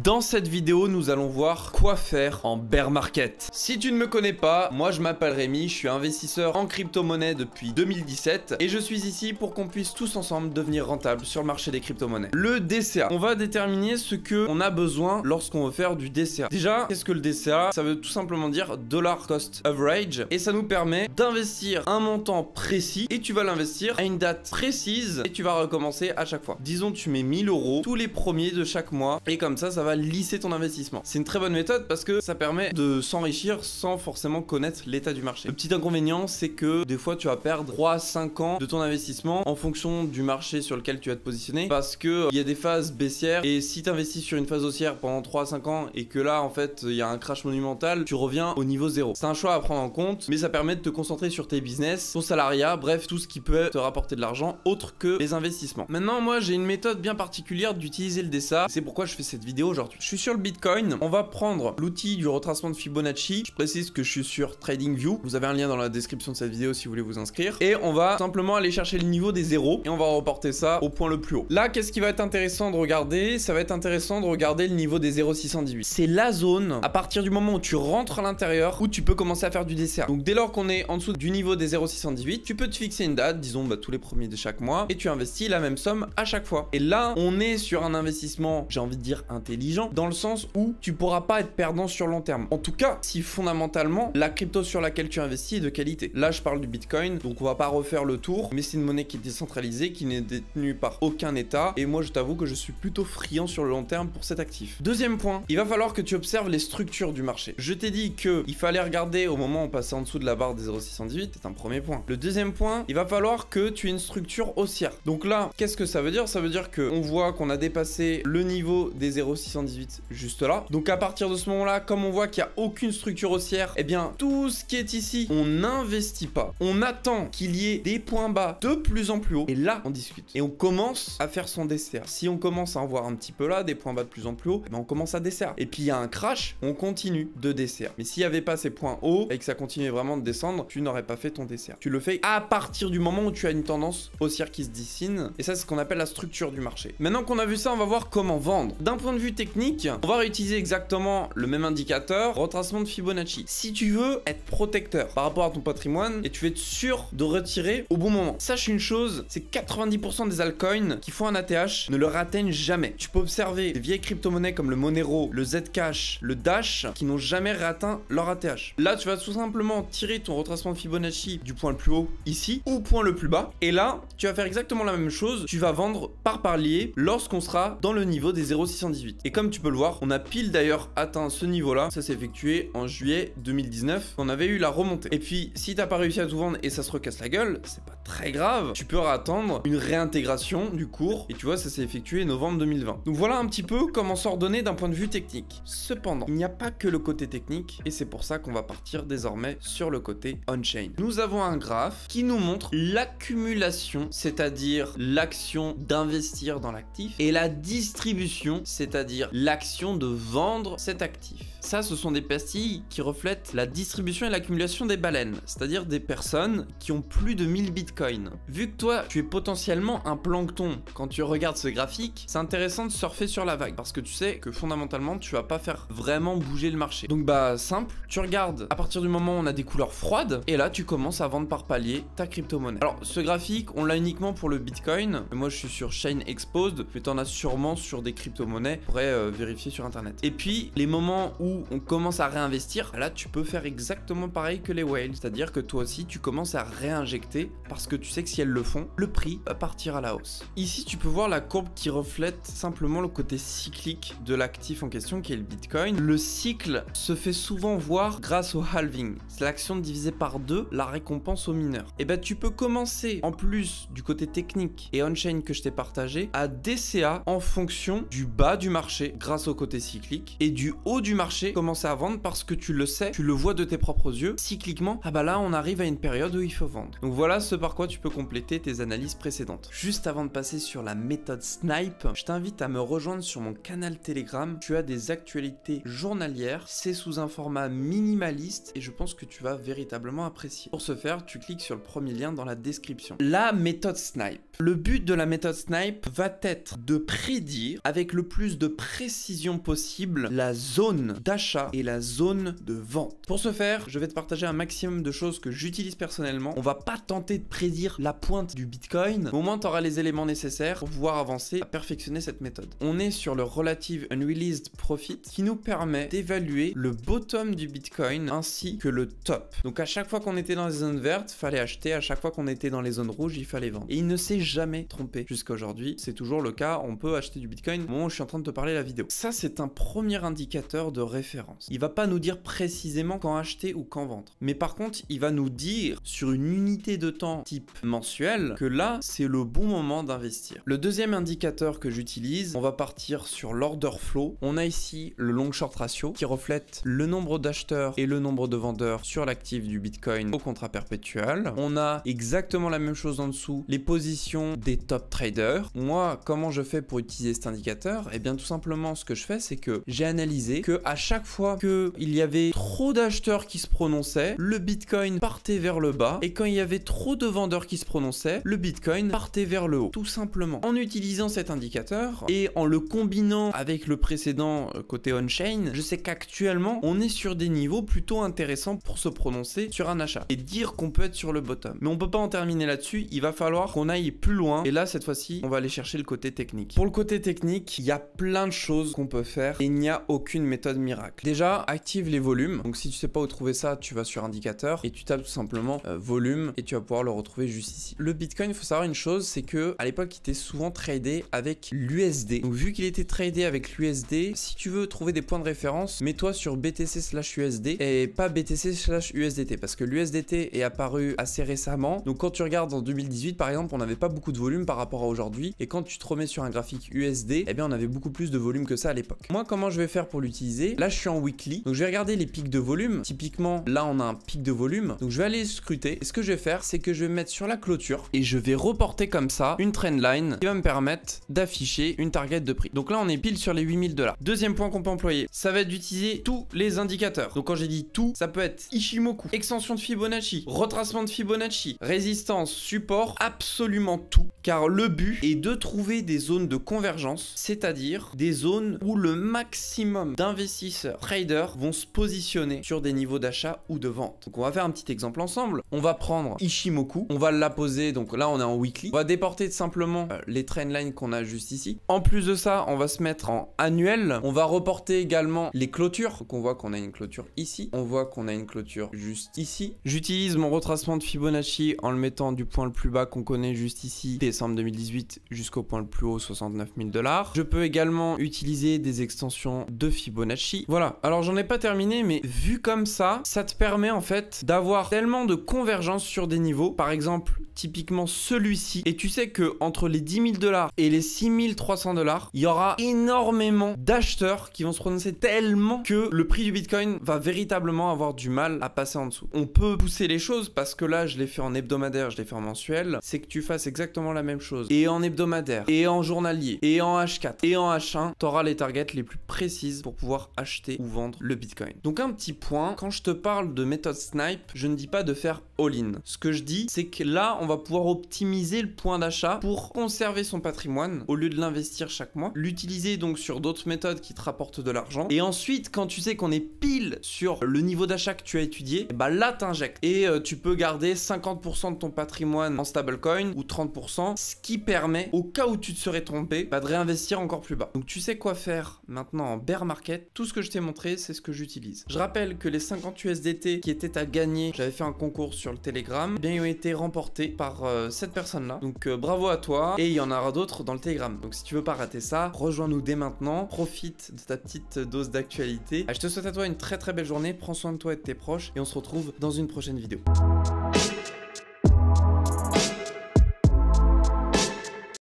Dans cette vidéo, nous allons voir quoi faire en bear market. Si tu ne me connais pas, moi je m'appelle Rémi, je suis investisseur en crypto-monnaie depuis 2017 et je suis ici pour qu'on puisse tous ensemble devenir rentable sur le marché des crypto-monnaies. Le DCA, on va déterminer ce qu'on a besoin lorsqu'on veut faire du DCA. Déjà, qu'est-ce que le DCA? Ça veut tout simplement dire Dollar Cost Average et ça nous permet d'investir un montant précis et tu vas l'investir à une date précise et tu vas recommencer à chaque fois. Disons tu mets 1000 € tous les premiers de chaque mois et comme ça va lisser ton investissement. C'est une très bonne méthode parce que ça permet de s'enrichir sans forcément connaître l'état du marché. Le petit inconvénient, c'est que des fois tu vas perdre 3 à 5 ans de ton investissement en fonction du marché sur lequel tu vas te positionner parce que il y a des phases baissières et si tu investis sur une phase haussière pendant 3 à 5 ans et que là en fait il y a un crash monumental, tu reviens au niveau 0. C'est un choix à prendre en compte, mais ça permet de te concentrer sur tes business, ton salariat, bref, tout ce qui peut te rapporter de l'argent autre que les investissements. Maintenant, moi j'ai une méthode bien particulière d'utiliser le DCA, c'est pourquoi je fais cette vidéo aujourd'hui. Je suis sur le Bitcoin, on va prendre l'outil du retracement de Fibonacci. Je précise que je suis sur TradingView. Vous avez un lien dans la description de cette vidéo si vous voulez vous inscrire. Et on va simplement aller chercher le niveau des zéros et on va reporter ça au point le plus haut. Là, qu'est-ce qui va être intéressant de regarder? Ça va être intéressant de regarder le niveau des 0,618. C'est la zone, à partir du moment où tu rentres à l'intérieur, où tu peux commencer à faire du DCA. Donc dès lors qu'on est en dessous du niveau des 0,618, tu peux te fixer une date, disons tous les premiers de chaque mois, et tu investis la même somme à chaque fois. Et là, on est sur un investissement, j'ai envie de dire intelligent, dans le sens où tu pourras pas être perdant sur long terme. En tout cas, si fondamentalement la crypto sur laquelle tu investis est de qualité. Là, je parle du Bitcoin, donc on va pas refaire le tour, mais c'est une monnaie qui est décentralisée, qui n'est détenue par aucun État. Et moi, je t'avoue que je suis plutôt friand sur le long terme pour cet actif. Deuxième point, il va falloir que tu observes les structures du marché. Je t'ai dit que il fallait regarder au moment où on passait en dessous de la barre des 0,618, c'est un premier point. Le deuxième point, il va falloir que tu aies une structure haussière. Donc là, qu'est-ce que ça veut dire? Ça veut dire qu'on voit qu'on a dépassé le niveau des 0,618 juste là. Donc à partir de ce moment-là, comme on voit qu'il n'y a aucune structure haussière, eh bien tout ce qui est ici, on n'investit pas. On attend qu'il y ait des points bas de plus en plus haut et là on discute. Et on commence à faire son DCA. Si on commence à en voir un petit peu là, des points bas de plus en plus haut, eh bien, on commence à DCA. Et puis il y a un crash, on continue de DCA. Mais s'il n'y avait pas ces points hauts et que ça continuait vraiment de descendre, tu n'aurais pas fait ton DCA. Tu le fais à partir du moment où tu as une tendance haussière qui se dessine. Et ça c'est ce qu'on appelle la structure du marché. Maintenant qu'on a vu ça, on va voir comment vendre. D'un point de vue technique, on va réutiliser exactement le même indicateur, retracement de Fibonacci. Si tu veux être protecteur par rapport à ton patrimoine et tu veux être sûr de retirer au bon moment, sache une chose, c'est 90% des altcoins qui font un ATH ne le atteignent jamais. Tu peux observer des vieilles crypto-monnaies comme le Monero, le Zcash, le Dash qui n'ont jamais atteint leur ATH. Là, tu vas tout simplement tirer ton retracement de Fibonacci du point le plus haut ici au point le plus bas et là, tu vas faire exactement la même chose. Tu vas vendre par palier lorsqu'on sera dans le niveau des 0,618. Et comme tu peux le voir, on a pile d'ailleurs atteint ce niveau-là. Ça s'est effectué en juillet 2019. On avait eu la remontée. Et puis, si t'as pas réussi à tout vendre et ça se recasse la gueule, c'est pas très grave. Tu peux attendre une réintégration du cours. Et tu vois, ça s'est effectué novembre 2020. Donc voilà un petit peu comment s'ordonner d'un point de vue technique. Cependant, il n'y a pas que le côté technique. Et c'est pour ça qu'on va partir désormais sur le côté on-chain. Nous avons un graphe qui nous montre l'accumulation, c'est-à-dire l'action d'investir dans l'actif, et la distribution, c'est-à-dire l'action de vendre cet actif. Ça, ce sont des pastilles qui reflètent la distribution et l'accumulation des baleines, c'est-à-dire des personnes qui ont plus de 1000 bitcoins. Vu que toi, tu es potentiellement un plancton quand tu regardes ce graphique, c'est intéressant de surfer sur la vague parce que tu sais que fondamentalement, tu vas pas faire vraiment bouger le marché. Donc bah, simple, tu regardes à partir du moment où on a des couleurs froides et là, tu commences à vendre par palier ta crypto-monnaie. Alors, ce graphique, on l'a uniquement pour le bitcoin. Moi, je suis sur Chain Exposed, mais tu en as sûrement sur des crypto-monnaies. Tu pourrais vérifier sur internet. Et puis, les moments où on commence à réinvestir, là tu peux faire exactement pareil que les whales, c'est-à-dire que toi aussi tu commences à réinjecter parce que tu sais que si elles le font, le prix va partir à la hausse. Ici tu peux voir la courbe qui reflète simplement le côté cyclique de l'actif en question qui est le Bitcoin. Le cycle se fait souvent voir grâce au halving, c'est l'action de diviser par 2 la récompense aux mineurs. Et ben tu peux commencer en plus du côté technique et on-chain que je t'ai partagé à DCA en fonction du bas du marché grâce au côté cyclique et du haut du marché commencer à vendre parce que tu le sais, tu le vois de tes propres yeux, cycliquement, ah bah là on arrive à une période où il faut vendre. Donc voilà ce par quoi tu peux compléter tes analyses précédentes. Juste avant de passer sur la méthode Snipe, je t'invite à me rejoindre sur mon canal Telegram. Tu as des actualités journalières, c'est sous un format minimaliste et je pense que tu vas véritablement apprécier. Pour ce faire, tu cliques sur le premier lien dans la description. La méthode Snipe. Le but de la méthode Snipe va être de prédire avec le plus de précision possible la zone d'achat et la zone de vente. Pour ce faire, je vais te partager un maximum de choses que j'utilise personnellement. On va pas tenter de prédire la pointe du Bitcoin, mais au moins tu auras les éléments nécessaires pour pouvoir avancer à perfectionner cette méthode. On est sur le Relative Unreleased Profit qui nous permet d'évaluer le bottom du Bitcoin ainsi que le top. Donc à chaque fois qu'on était dans les zones vertes, fallait acheter, à chaque fois qu'on était dans les zones rouges, il fallait vendre. Et il ne s'est jamais trompé jusqu'à aujourd'hui. C'est toujours le cas, on peut acheter du Bitcoin au moment où je suis en train de te parler la vidéo. Ça, c'est un premier indicateur de référence. Il va pas nous dire précisément quand acheter ou quand vendre. Mais par contre, il va nous dire sur une unité de temps type mensuel que là, c'est le bon moment d'investir. Le deuxième indicateur que j'utilise, on va partir sur l'order flow. On a ici le long short ratio qui reflète le nombre d'acheteurs et le nombre de vendeurs sur l'actif du Bitcoin au contrat perpétuel. On a exactement la même chose en dessous, les positions des top traders. Moi, comment je fais pour utiliser cet indicateur? Eh bien, tout simplement, ce que je fais, c'est que j'ai analysé que à chaque fois qu'il y avait trop d'acheteurs qui se prononçaient, le Bitcoin partait vers le bas, et quand il y avait trop de vendeurs qui se prononçaient, le Bitcoin partait vers le haut. Tout simplement. En utilisant cet indicateur et en le combinant avec le précédent côté on-chain, je sais qu'actuellement, on est sur des niveaux plutôt intéressants pour se prononcer sur un achat et dire qu'on peut être sur le bottom. Mais on peut pas en terminer là-dessus, il va falloir qu'on aille plus loin. Et là, cette fois-ci, on va aller chercher le côté technique. Pour le côté technique, il y a plein de choses qu'on peut faire et il n'y a aucune méthode miracle. Déjà, active les volumes. Donc si tu sais pas où trouver ça, tu vas sur indicateur et tu tapes tout simplement volume et tu vas pouvoir le retrouver juste ici. Le Bitcoin, il faut savoir une chose, c'est que à l'époque, il était souvent tradé avec l'USD. Donc vu qu'il était tradé avec l'USD, si tu veux trouver des points de référence, mets-toi sur BTC/USD et pas BTC/USDT parce que l'USDT est apparu assez récemment. Donc quand tu regardes en 2018 par exemple, on n'avait pas beaucoup de volume par rapport à aujourd'hui et quand tu te remets sur un graphique USD, eh bien on avait beaucoup plus de volume que ça à l'époque. Moi, comment je vais faire pour l'utiliser? Là, je suis en weekly. Donc je vais regarder les pics de volume. Typiquement, là on a un pic de volume. Donc je vais aller scruter et ce que je vais faire, c'est que je vais me mettre sur la clôture et je vais reporter comme ça une trendline qui va me permettre d'afficher une target de prix. Donc là, on est pile sur les 8000 $. Deuxième point qu'on peut employer, ça va être d'utiliser tous les indicateurs. Donc quand j'ai dit tout, ça peut être Ichimoku, extension de Fibonacci, retracement de Fibonacci, résistance, support, absolument tout. Car le but est de trouver des zones de convergence, c'est-à-dire des zones où le maximum d'investisseurs, traders vont se positionner sur des niveaux d'achat ou de vente. Donc on va faire un petit exemple ensemble. On va prendre Ichimoku, on va la poser, donc là on est en weekly. On va déporter simplement les trendlines qu'on a juste ici. En plus de ça, on va se mettre en annuel. On va reporter également les clôtures. Donc on voit qu'on a une clôture ici. On voit qu'on a une clôture juste ici. J'utilise mon retracement de Fibonacci en le mettant du point le plus bas qu'on connaît juste ici, décembre 2018, jusqu'au point le plus haut, 69 000 $. Je peux également utiliser des extensions de Fibonacci. Voilà. Alors j'en ai pas terminé, mais vu comme ça, ça te permet en fait d'avoir tellement de convergence sur des niveaux. Par exemple, typiquement celui-ci. Et tu sais que entre les 10 000 $ et les 6 300 $, il y aura énormément d'acheteurs qui vont se prononcer tellement que le prix du Bitcoin va véritablement avoir du mal à passer en dessous. On peut pousser les choses parce que là, je l'ai fait en hebdomadaire, je l'ai fait en mensuel. C'est que tu fasses exactement la même chose. Et en hebdomadaire, et en journalier, et en H4, et en H1, tu auras les targets les plus précises pour pouvoir acheter ou vendre le Bitcoin. Donc un petit point, quand je te parle de méthode snipe, je ne dis pas de faire all-in. Ce que je dis, c'est que là, on va pouvoir optimiser le point d'achat pour conserver son patrimoine au lieu de l'investir chaque mois. L'utiliser donc sur d'autres méthodes qui te rapportent de l'argent. Et ensuite, quand tu sais qu'on est pile sur le niveau d'achat que tu as étudié, bah là, t'injectes. Et tu peux garder 50% de ton patrimoine en stablecoin ou 30%, ce qui permet, au cas où tu te serais trompé, bah, de réinvestir encore plus bas. Donc tu sais quoi faire maintenant en bear market. Tout ce que je t'ai montré, c'est ce que j'utilise. Je rappelle que les 50 USDT qui étaient à gagner, j'avais fait un concours sur le Telegram, eh bien ils ont été remportés par cette personne-là. Donc bravo à toi et il y en aura d'autres dans le Telegram. Donc si tu veux pas rater ça, rejoins-nous dès maintenant. Profite de ta petite dose d'actualité. Je te souhaite à toi une très très belle journée. Prends soin de toi et de tes proches et on se retrouve dans une prochaine vidéo.